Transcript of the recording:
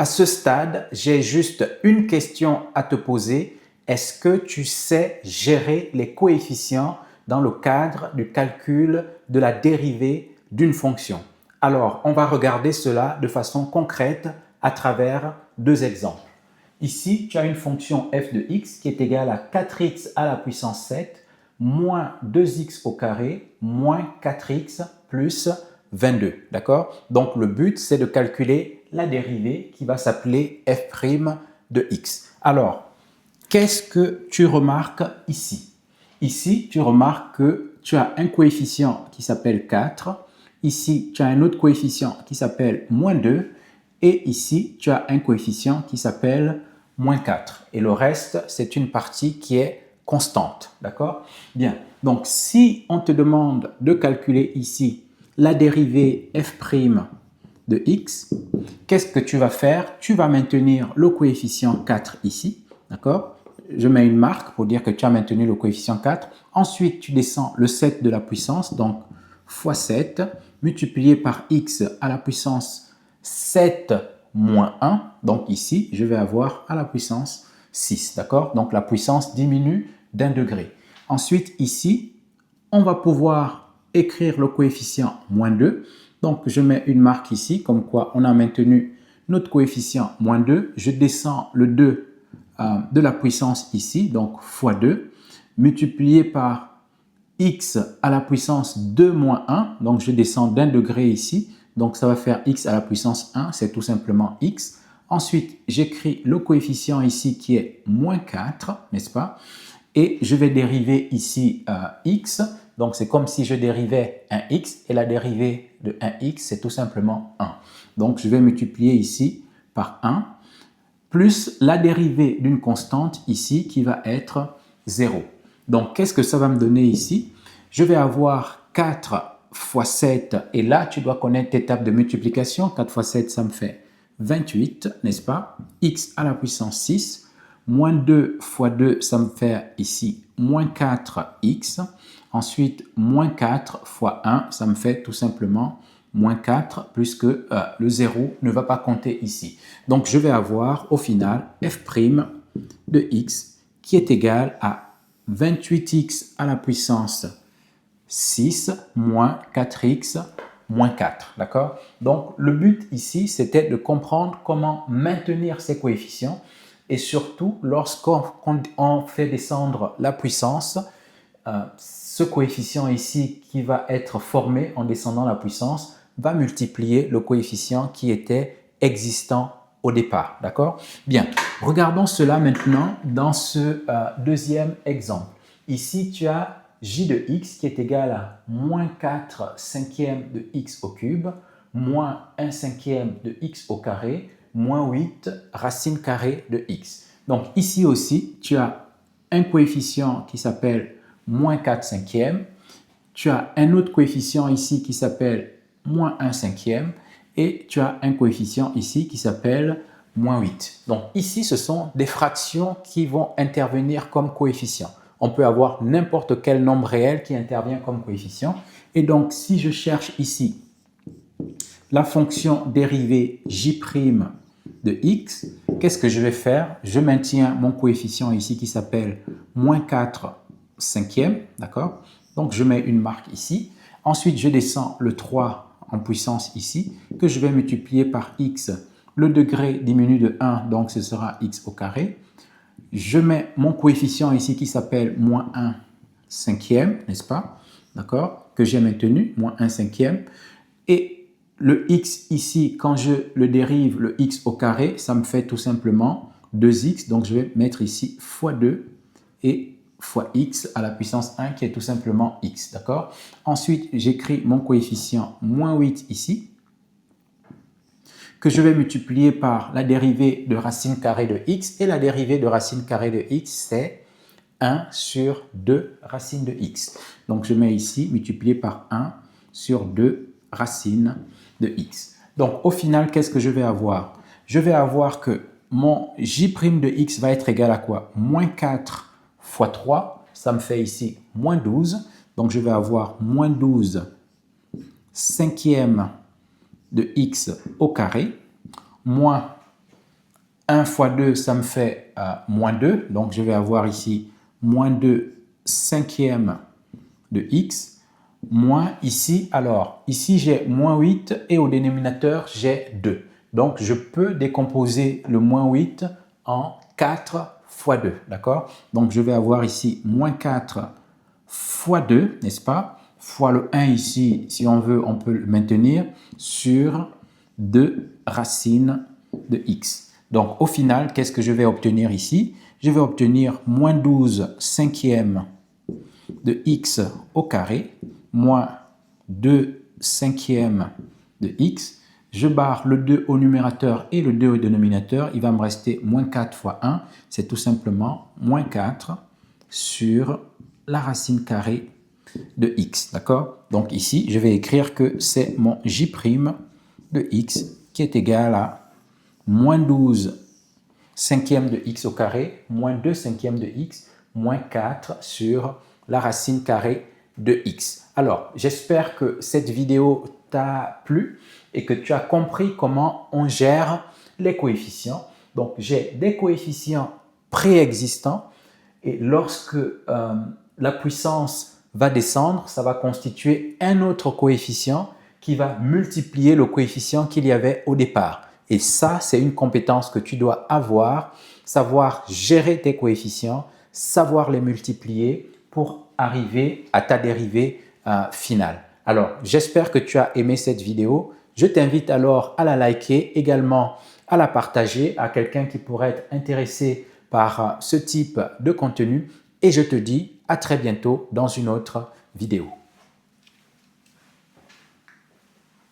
À ce stade, j'ai juste une question à te poser. Est-ce que tu sais gérer les coefficients dans le cadre du calcul de la dérivée d'une fonction? Alors, on va regarder cela de façon concrète à travers deux exemples. Ici, tu as une fonction f de x qui est égale à 4x à la puissance 7 moins 2x au carré moins 4x plus 22. D'accord? Donc, le but, c'est de calculer la dérivée qui va s'appeler f' de x. Alors, qu'est-ce que tu remarques ici? Ici, tu remarques que tu as un coefficient qui s'appelle 4. Ici, tu as un autre coefficient qui s'appelle moins 2. Et ici, tu as un coefficient qui s'appelle moins 4. Et le reste, c'est une partie qui est constante. D'accord? Bien. Donc, si on te demande de calculer ici la dérivée f' de x, qu'est-ce que tu vas faire? Tu vas maintenir le coefficient 4 ici. D'accord? Je mets une marque pour dire que tu as maintenu le coefficient 4. Ensuite, tu descends le 7 de la puissance, donc fois 7, multiplié par x à la puissance 7 moins 1. Donc ici, je vais avoir à la puissance 6. D'accord? Donc la puissance diminue d'1 degré. Ensuite, ici, on va pouvoir écrire le coefficient moins 2. Donc, je mets une marque ici, comme quoi on a maintenu notre coefficient moins 2. Je descends le 2 de la puissance ici, donc fois 2, multiplié par x à la puissance 2 moins 1. Donc, je descends d'1 degré ici. Donc, ça va faire x à la puissance 1, c'est tout simplement x. Ensuite, j'écris le coefficient ici qui est moins 4, n'est-ce pas? Et je vais dériver ici x. Donc, c'est comme si je dérivais un x et la dérivée de 1x, c'est tout simplement 1. Donc, je vais multiplier ici par 1 plus la dérivée d'une constante ici qui va être 0. Donc, qu'est-ce que ça va me donner ici? Je vais avoir 4 fois 7 et là, tu dois connaître tes tables de multiplication. 4 fois 7, ça me fait 28, n'est-ce pas? X à la puissance 6. Moins 2 fois 2, ça me fait ici moins 4x. Ensuite, moins 4 fois 1, ça me fait tout simplement moins 4, puisque le 0 ne va pas compter ici. Donc, je vais avoir au final f' de x qui est égal à 28x à la puissance 6 moins 4x moins 4. D'accord? Donc, le but ici, c'était de comprendre comment maintenir ces coefficients et surtout, lorsqu'on fait descendre la puissance, ce coefficient ici qui va être formé en descendant la puissance va multiplier le coefficient qui était existant au départ. D'accord? Bien, regardons cela maintenant dans ce deuxième exemple. Ici, tu as j de x qui est égal à moins 4 cinquièmes de x au cube, moins 1 cinquième de x au carré, moins 8 racine carrée de x. Donc ici aussi, tu as un coefficient qui s'appelle moins 4 cinquièmes. Tu as un autre coefficient ici qui s'appelle moins 1 cinquième. Et tu as un coefficient ici qui s'appelle moins 8. Donc ici, ce sont des fractions qui vont intervenir comme coefficients. On peut avoir n'importe quel nombre réel qui intervient comme coefficient. Et donc, si je cherche ici la fonction dérivée j' de x, qu'est-ce que je vais faire? Je maintiens mon coefficient ici qui s'appelle moins 4 cinquième, d'accord? Donc, je mets une marque ici. Ensuite, je descends le 3 en puissance ici, que je vais multiplier par x. Le degré diminue de 1, donc ce sera x au carré. Je mets mon coefficient ici qui s'appelle moins 1 cinquième, n'est-ce pas? D'accord? Que j'ai maintenu, moins 1 cinquième. Et le x ici, quand je le dérive, le x au carré, ça me fait tout simplement 2x. Donc, je vais mettre ici fois 2 et fois x à la puissance 1 qui est tout simplement x. D'accord? Ensuite, j'écris mon coefficient moins 8 ici que je vais multiplier par la dérivée de racine carrée de x. Et la dérivée de racine carrée de x, c'est 1 sur 2 racine de x. Donc, je mets ici multiplié par 1 sur 2 racine de x. Donc, au final, qu'est-ce que je vais avoir? Je vais avoir que mon j' de x va être égal à quoi? Moins 4 fois 3, ça me fait ici moins 12. Donc, je vais avoir moins 12 cinquième de x au carré, moins 1 fois 2, ça me fait moins 2. Donc, je vais avoir ici moins 2 cinquième de x. Moins ici, alors, ici j'ai moins 8 et au dénominateur, j'ai 2. Donc, je peux décomposer le moins 8 en 4 fois 2, d'accord? Donc, je vais avoir ici moins 4 fois 2, n'est-ce pas? Fois le 1 ici, si on veut, on peut le maintenir sur 2 racines de x. Donc, au final, qu'est-ce que je vais obtenir ici? Je vais obtenir moins 12 cinquième de x au carré, moins 2 cinquièmes de x. Je barre le 2 au numérateur et le 2 au dénominateur. Il va me rester moins 4 fois 1. C'est tout simplement moins 4 sur la racine carrée de x. D'accord? Donc ici, je vais écrire que c'est mon j' de x qui est égal à moins 12 cinquième de x au carré, moins 2 cinquièmes de x, moins 4 sur la racine carrée de x. Alors, j'espère que cette vidéo t'a plu et que tu as compris comment on gère les coefficients. Donc, j'ai des coefficients préexistants et lorsque la puissance va descendre, ça va constituer un autre coefficient qui va multiplier le coefficient qu'il y avait au départ. Et ça, c'est une compétence que tu dois avoir, savoir gérer tes coefficients, savoir les multiplier pour arriver à ta dérivée finale. Alors, j'espère que tu as aimé cette vidéo. Je t'invite alors à la liker, également à la partager à quelqu'un qui pourrait être intéressé par ce type de contenu. Et je te dis à très bientôt dans une autre vidéo.